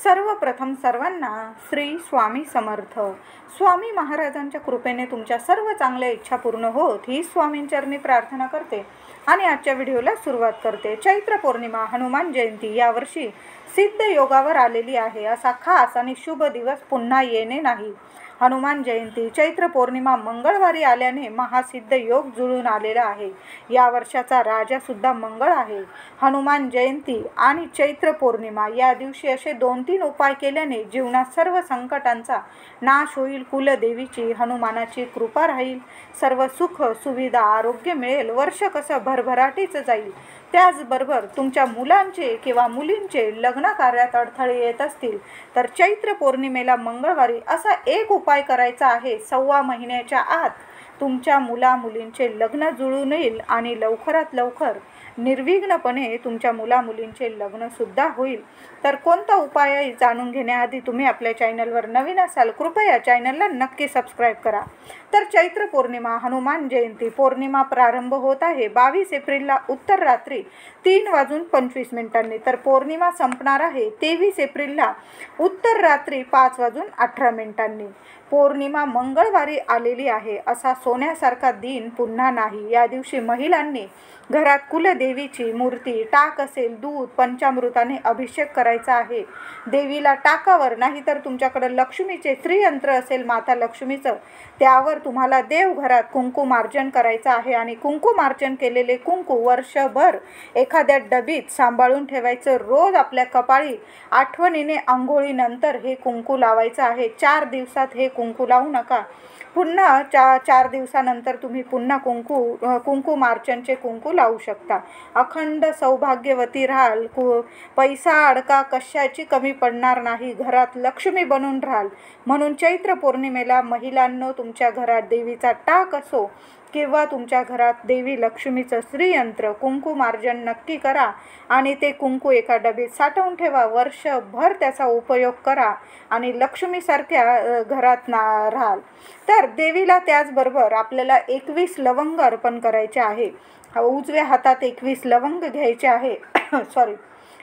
सर्वप्रथम सर्वांना श्री स्वामी समर्थ. स्वामी महाराजांच्या कृपेने तुमच्या सर्व चांगल्या इच्छा पूर्ण होत ही स्वामींचरणी प्रार्थना करते आणि आजच्या व्हिडिओला सुरुवात करते. चैत्र पौर्णिमा हनुमान जयंती यावर्षी सिद्ध योगावर आलेली आहे. असा खास आणि शुभ दिवस पुन्हा येणे नाही. हनुमान जयंती चैत्र पौर्णिमा मंगळवारी आल्याने महासिद्ध योग जुळून आलेला आहे. या वर्षाचा राजा सुद्धा मंगळ आहे. हनुमान जयंती आणि चैत्र पौर्णिमा या दिवशी असे 2-3 उपाय केल्याने जीवनात सर्व संकटांचा नाश होईल. कुलदेवीची हनुमानाची कृपा राहील. सर्व सुख सुविधा आरोग्य मिळेल. वर्ष कसं भरभराटीच जाईल. त्याचबरोबर तुमच्या मुलांचे किंवा मुलींचे लग्न कार्यात अडथळे येत असतील तर चैत्र पौर्णिमेला मंगळवारी असा एक उपाय करायचा आहे. 1.25 महिन्याच्या आत तुमच्या मुलींचे लग्न जुळून येईल आणि लवकरात लवकर निर्विघ्नपणे तुमच्या मुलींचे लग्न सुद्धा होईल. तर कोणता उपाय आहे जाणून घेण्याआधी तुम्ही आपल्या चॅनलवर नवीन असाल कृपया चॅनलला नक्की सबस्क्राईब करा. तर चैत्र पौर्णिमा हनुमान जयंती पौर्णिमा प्रारंभ होत आहे 22 एप्रिलला उत्तर रात्री 3:25 तर पौर्णिमा संपणार आहे 23 एप्रिलला उत्तर रात्री 5:18. पौर्णिमा मंगळवारी आलेली आहे. असा सोन्यासारखा दिन पुन्हा नाही. या दिवशी महिलांनी घरात कुलदेवीची मूर्ती टाक असेल दूध पंचामृताने अभिषेक करायचा आहे. देवीला टाकावर नाही तर तुमच्याकडे लक्ष्मीचे श्रीयंत्र असेल माता लक्ष्मीचं त्यावर तुम्हाला देवघरात कुंकुमार्जन करायचं आहे आणि कुंकुमार्जन केलेले कुंकू वर्षभर एखाद्या डबीत सांभाळून ठेवायचं. रोज आपल्या कपाळी आठवणीने आंघोळीनंतर हे कुंकू लावायचं आहे. 4 दिवसात हे कुंकू लावू नका. पुन्हा 4 दिवसानंतर तुम्ही पुन्हा कुंकुमार्चनचे कुंकू लावू शकता. अखंड सौभाग्यवती राहाल. पैसा अडका कशाची कमी पडणार नाही. घरात लक्ष्मी बनून राहाल. म्हणून चैत्र पौर्णिमेला महिलांनो तुमच्या घरात देवीचा टाक असो किंवा तुमच्या घरात देवी लक्ष्मीचं श्रीयंत्र कुंकुमार्जन नक्की करा आणि ते कुंकू एका डबीत साठवून ठेवा. वर्षभर त्याचा उपयोग करा आणि लक्ष्मीसारख्या घरात राहाल. तर देवीला त्याचबरोबर आपल्याला 21 लवंग अर्पण करायचे आहे. उजव्या हातात 21 लवंग घ्यायचे आहे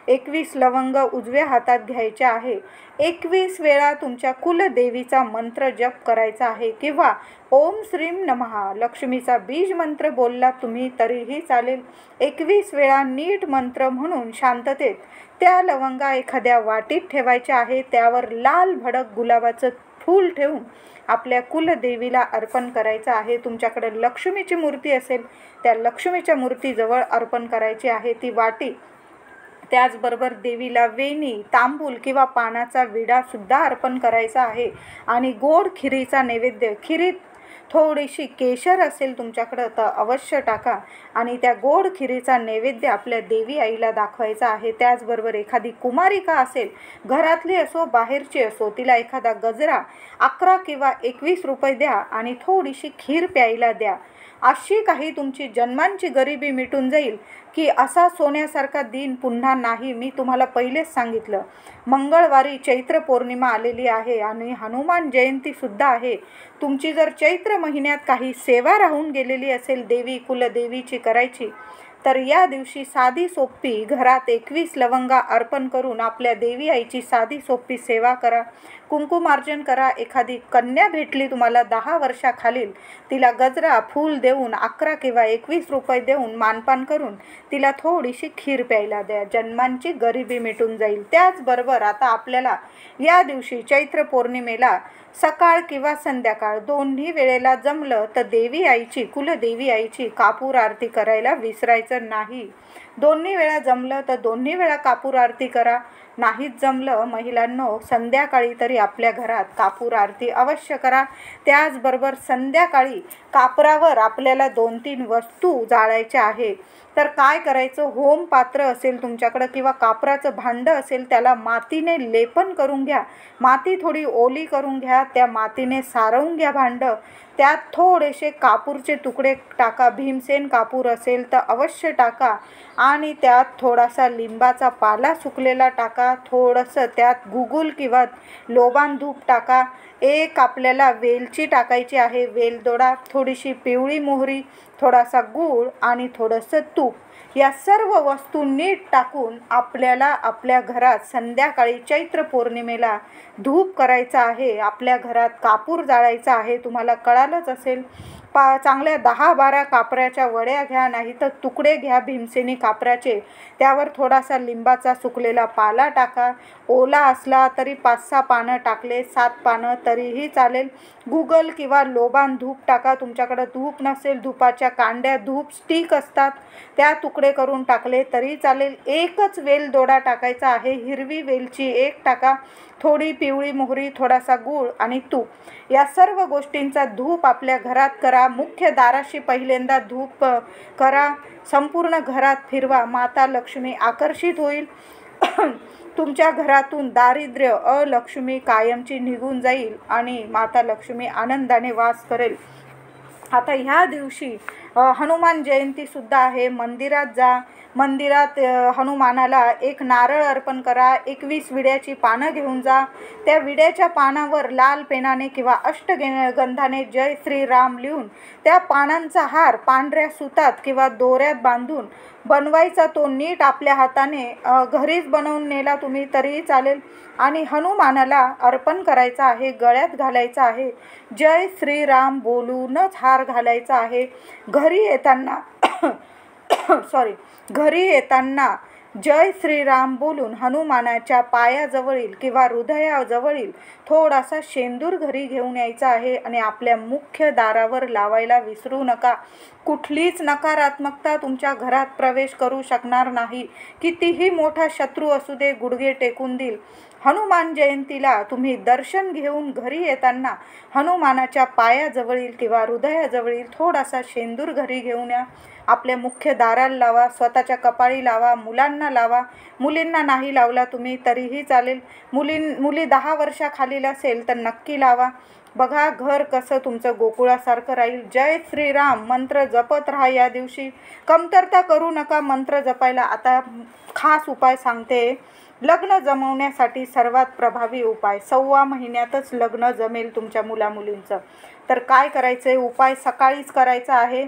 21 लवंग उजव्या हातात घ्यायचे आहे. 21 वेळा तुमच्या कुलदेवीचा मंत्र जप करायचा आहे किंवा ओम श्रीम नमः लक्ष्मीचा बीज मंत्र बोलला तुम्ही तरीही चालेल. 21 वेळा नीट मंत्र म्हणून शांततेत त्या लवंगा एखाद्या वाटीत ठेवायच्या आहे. त्यावर लाल भडक गुलाबाचं फूल ठेवून आपल्या कुलदेवीला अर्पण करायचं आहे. तुमच्याकडे लक्ष्मीची मूर्ती असेल त्या लक्ष्मीच्या मूर्तीजवळ अर्पण करायची आहे ती वाटी. त्याचबरोबर देवीला वेणी तांबूल किंवा पानाचा विडा सुद्धा अर्पण करायचा आहे आणि गोड खिरीचा नैवेद्य खिरीत थोडीशी केशर असेल तुमच्याकडं तर अवश्य टाका आणि त्या गोड खिरीचा नैवेद्य आपल्या देवी आईला दाखवायचा आहे. त्याचबरोबर एखादी कुमारिका असेल घरातली असो बाहेरची असो तिला एखादा गजरा 11 किंवा 21 रुपये द्या आणि थोडीशी खीर प्यायला द्या. अशी काही तुमची जन्मांची गरिबी मिटून जाईल की असा सोन्यासारखा दिन पुन्हा नाही. मी तुम्हाला पहिलेच सांगितलं मंगळवारी चैत्र पौर्णिमा आलेली आहे आणि हनुमान जयंती सुद्धा आहे. तुमची जर चैत्र महिन्यात काही सेवा राहून गेलेली असेल देवी कुलदेवीची करायची तर या दिवशी साधी सोपी घरात 21 लवंगा अर्पण करून आपल्या देवी आईची साधी सोपी सेवा करा. कुंकुमार्जन करा. एखादी कन्या भेटली तुम्हाला 10 वर्षाखालील तिला गजरा फूल देऊन 11 किंवा 21 रुपये देऊन मानपान करून तिला थोडीशी खीर प्यायला द्या. जन्मांची गरिबी मिटून जाईल. त्याचबरोबर आता आपल्याला या दिवशी चैत्र पौर्णिमेला सकाळ किंवा संध्याकाळ दोन्ही वेळेला जमलं तर देवी आईची कुलदेवी आईची कापूर आरती करायला विसरायचं नाही. दोन्ही वेळा जमलं तर दोन्ही वेळा कापूर आरती करा. नाहीच जमलं महिलांनो संध्याकाळी तरी आपल्या घरात कापूर आरती अवश्य करा. त्याचबरोबर संध्याकाळी कापरावर आपल्याला 2-3 वस्तू जाळायच्या आहे. तर काय करायचं होम पात्र असेल तुमच्याकडं किंवा कापराचं भांडं असेल त्याला मातीने लेपन करून घ्या. माती थोडी ओली करून घ्या. त्या मातीने सारवून घ्या भांडं. त्यात थोडेसे कापूरचे तुकडे टाका. भीमसेन कापूर असेल तर अवश्य टाका आणि त्यात थोडासा लिंबाचा पाला सुकलेला टाका. थोडंसं त्यात गुगुल किंवा लोबान धूप टाका. एक आपल्याला वेलची टाकायची आहे वेलदोडा थोडीशी पिवळी मोहरी थोडासा गूळ आणि थोडंसं तूप या सर्व वस्तू नीट टाकून आपल्याला आपल्या घरात संध्याकाळी चैत्र पौर्णिमेला धूप करायचा आहे, आपल्या घरात कापूर जाळायचा आहे. तुम्हाला कळालंच असेल. चांगल्या 10-12 कापराच्या वड्या घ्या, नाही तर तुकडे घ्या भीमसेनी कापराचे. त्यावर थोडासा लिंबाचा सुकलेला पाला टाका. ओला असला तरी 5-6 पानं टाकले, 7 पानं तरीही चालेल. गुगल किंवा लोबान धूप टाका. तुमच्याकडं धूप नसेल, धुपाच्या कांड्या, धूप स्टिक असतात, त्या तुकडे करून टाकले तरी चालेल. एकच वेल दोडा टाकायचा आहे, हिरवी वेलची 1 टाका, थोडी पिवळी मोहरी, थोडासा गूळ आणि तूप. या सर्व गोष्टींचा धूप आपल्या घरात करा. मुख्य दाराशी पहिल्यांदा धूप करा. संपूर्ण घरात फिरवा. माता लक्ष्मी आकर्षित होईल. तुमच्या घरातून दारिद्र्य, अलक्ष्मी कायमची निघून जाईल आणि माता लक्ष्मी आनंदाने वास करेल. आता ह्या दिवशी हनुमान जयंतीसुद्धा आहे. मंदिरात जा. मंदिरात हनुमानाला एक नारळ अर्पण करा. 21 विड्याची पानं घेऊन जा. त्या विड्याच्या पानावर लाल पेनाने किंवा अष्टगंधाने जय श्रीराम लिहून त्या पानांचा हार पांढऱ्या सुतात किंवा दोऱ्यात बांधून बनवायचा. तो नीट आपल्या हाताने घरीच बनवून नेला तुम्ही तरीही चालेल आणि हनुमानाला अर्पण करायचा आहे, गळ्यात घालायचा आहे. जय श्रीराम बोलूनच हार घालायचा आहे. घरी येताना जय श्रीराम बोलून हनुमानाच्या पायाजवळील किंवा हृदयाजवळील थोडासा शेंदूर घरी घेऊन यायचा आहे आणि आपल्या मुख्य दारावर लावायला विसरू नका. कुठलीच नकारात्मकता तुमच्या घरात प्रवेश करू शकणार नाही. कितीही मोठा शत्रू असू दे, गुडघे टेकून देईल. हनुमान जयंतीला तुम्ही दर्शन घेऊन घरी येताना हनुमानाच्या पायाजवळील किंवा हृदयाजवळील थोडासा शेंदूर घरी घेऊन या. आपल्या मुख्य दाराला लावा, स्वतःच्या कपाळी लावा, मुलांना लावा. मुलींना नाही लावला तुम्ही तरीही चालेल. मुली 10 वर्षाखालील असेल तर नक्की लावा. बघा घर कसं तुमचं गोकुळासारखं राहील. जय श्रीराम मंत्र जपत राहा. या दिवशी कमतरता करू नका मंत्र जपायला. आता खास उपाय सांगते. लग्न जमवण्यासाठी सर्वात प्रभावी उपाय. 1.25 महिन्यातच लग्न जमेल तुमच्या मुलामुलींचं. तर काय करायचं आहे? उपाय सकाळीच करायचा आहे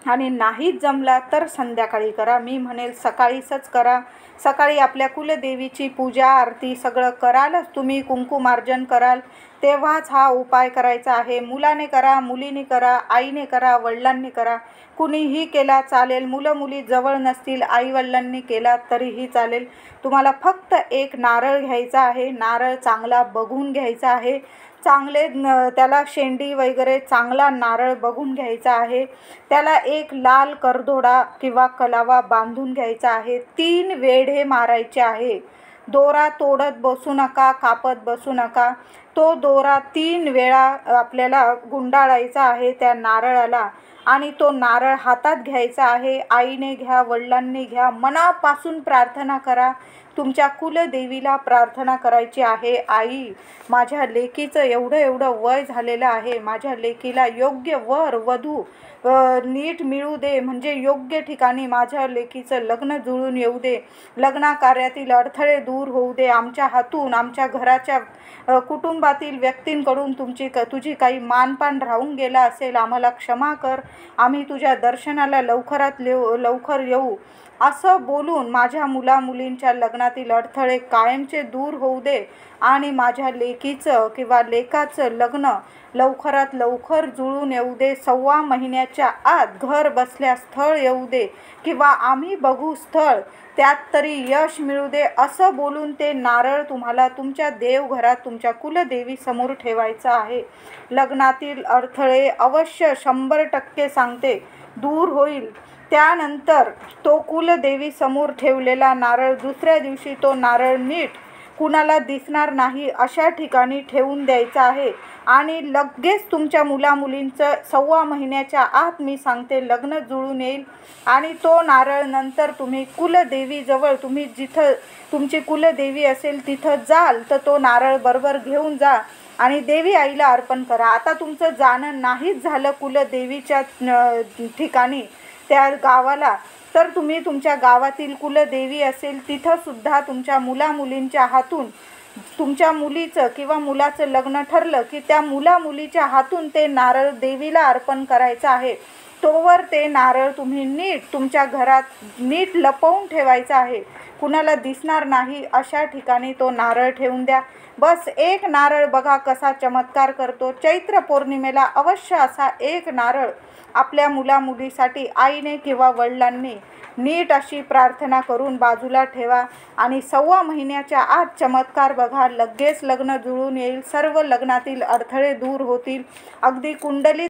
आणि नाहीच जमला तर संध्याकाळी करा. मी म्हणेल सकाळीच करा. सकाळी आपल्या कुलदेवीची पूजा आरती सगळं करालच तुम्ही, कुंकुमार्जन कराल तेव्हाच हा उपाय करायचा आहे. मुलाने करा, मुलीने करा, आईने करा, वडिलांनी करा, कुणीही केला चालेल. मुलं मुली जवळ नसतील, आई वडिलांनी केला तरीही चालेल. तुम्हाला फक्त एक नारळ घ्यायचा आहे. नारळ चांगला बघून घ्यायचा आहे. चांगले त्याला शेंडी वगैरे चांगला नारळ बघून घ्यायचा आहे. त्याला एक लाल करदोडा किंवा कलावा बांधून घ्यायचा आहे. 3 वेढे मारायचे आहे. दोरा तोडत बसू नका, कापत बसू नका. तो दोरा 3 वेळा आपल्याला गुंडाळायचा आहे त्या नारळाला आणि तो नारळ हातात घ्यायचा आहे. आईने घ्या, वडिलांनी घ्या. मनापासून प्रार्थना करा. तुमच्या कुलदेवीला प्रार्थना करायची आहे. आई, माझ्या लेकीचं एवढं वय झालेलं आहे. माझ्या लेकीला योग्य वर वधू नीट मिळू दे, म्हणजे योग्य ठिकाणी माझ्या लेकीचं लग्न जुळून येऊ दे. लग्नाकार्यातील अडथळे दूर होऊ दे. आमच्या हातून, आमच्या घराच्या कुटुंबातील व्यक्तींकडून तुझी काही मानपान राहून गेला असेल, आम्हाला क्षमा कर. आम्ही तुझ्या दर्शनाला लवकर येऊ असं बोलून माझ्या मुलींच्या लग्नातील अडथळे कायमचे दूर होऊ दे आणि माझ्या लेकीचं किंवा लेकाचं लग्न लवकरात लवकर जुळून येऊ दे. 1.25 महिन्याच्या आत घर बसल्या स्थळ येऊ दे किंवा आम्ही बघू स्थळ, त्यात तरी यश मिळू दे असं बोलून ते नारळ तुम्हाला तुमच्या देवघरात तुमच्या कुलदेवी समोर ठेवायचं आहे. लग्नातील अडथळे अवश्य 100% सांगते दूर होईल. त्यानंतर तो कुलदेवी समोर ठेवलेला नारळ दुसऱ्या दिवशी तो नारळ नीट कुणाला दिसणार नाही अशा ठिकाणी ठेवून द्यायचा आहे आणि लगेच तुमच्या मुलींचं 1.25 महिन्याच्या आत मी सांगते लग्न जुळून येईल. आणि तो नारळ नंतर तुम्ही कुलदेवीजवळ, तुम्ही जिथं तुमची कुलदेवी असेल तिथं जाल तर तो नारळ बरोबर घेऊन जा आणि देवी आईला अर्पण करा. आता तुमचं जाणं नाहीच झालं कुलदेवीच्या ठिकाणी त्या गावाला, तर तुम्ही तुमच्या गावातील कुलदेवी असेल तिथंसुद्धा तुमच्या मुलींच्या हातून, तुमच्या मुलीचं किंवा मुलाचं लग्न ठरलं की त्या मुलीच्या हातून ते नारळ देवीला अर्पण करायचं आहे. तोवर ते नारळ तुम्ही नीट तुमच्या घरात नीट लपवून ठेवायचा आहे. कुणाला दिसणार नाही अशा ठिकाणी तो नारळ ठेवून द्या. बस एक नारळ बघा कसा चमत्कार करतो. चैत्र पौर्णिमेला अवश्य असा एक नारळ आपल्या मुलामुलीसाठी आईने किंवा वडिलांनी नीट अशी प्रार्थना करून बाजूला ठेवा आणि 1.25 महिन्याच्या आत चमत्कार बघा. लगेच लग्न जुळून येईल. सर्व लग्नातील अडथळे दूर होतील. अगदी कुंडलीत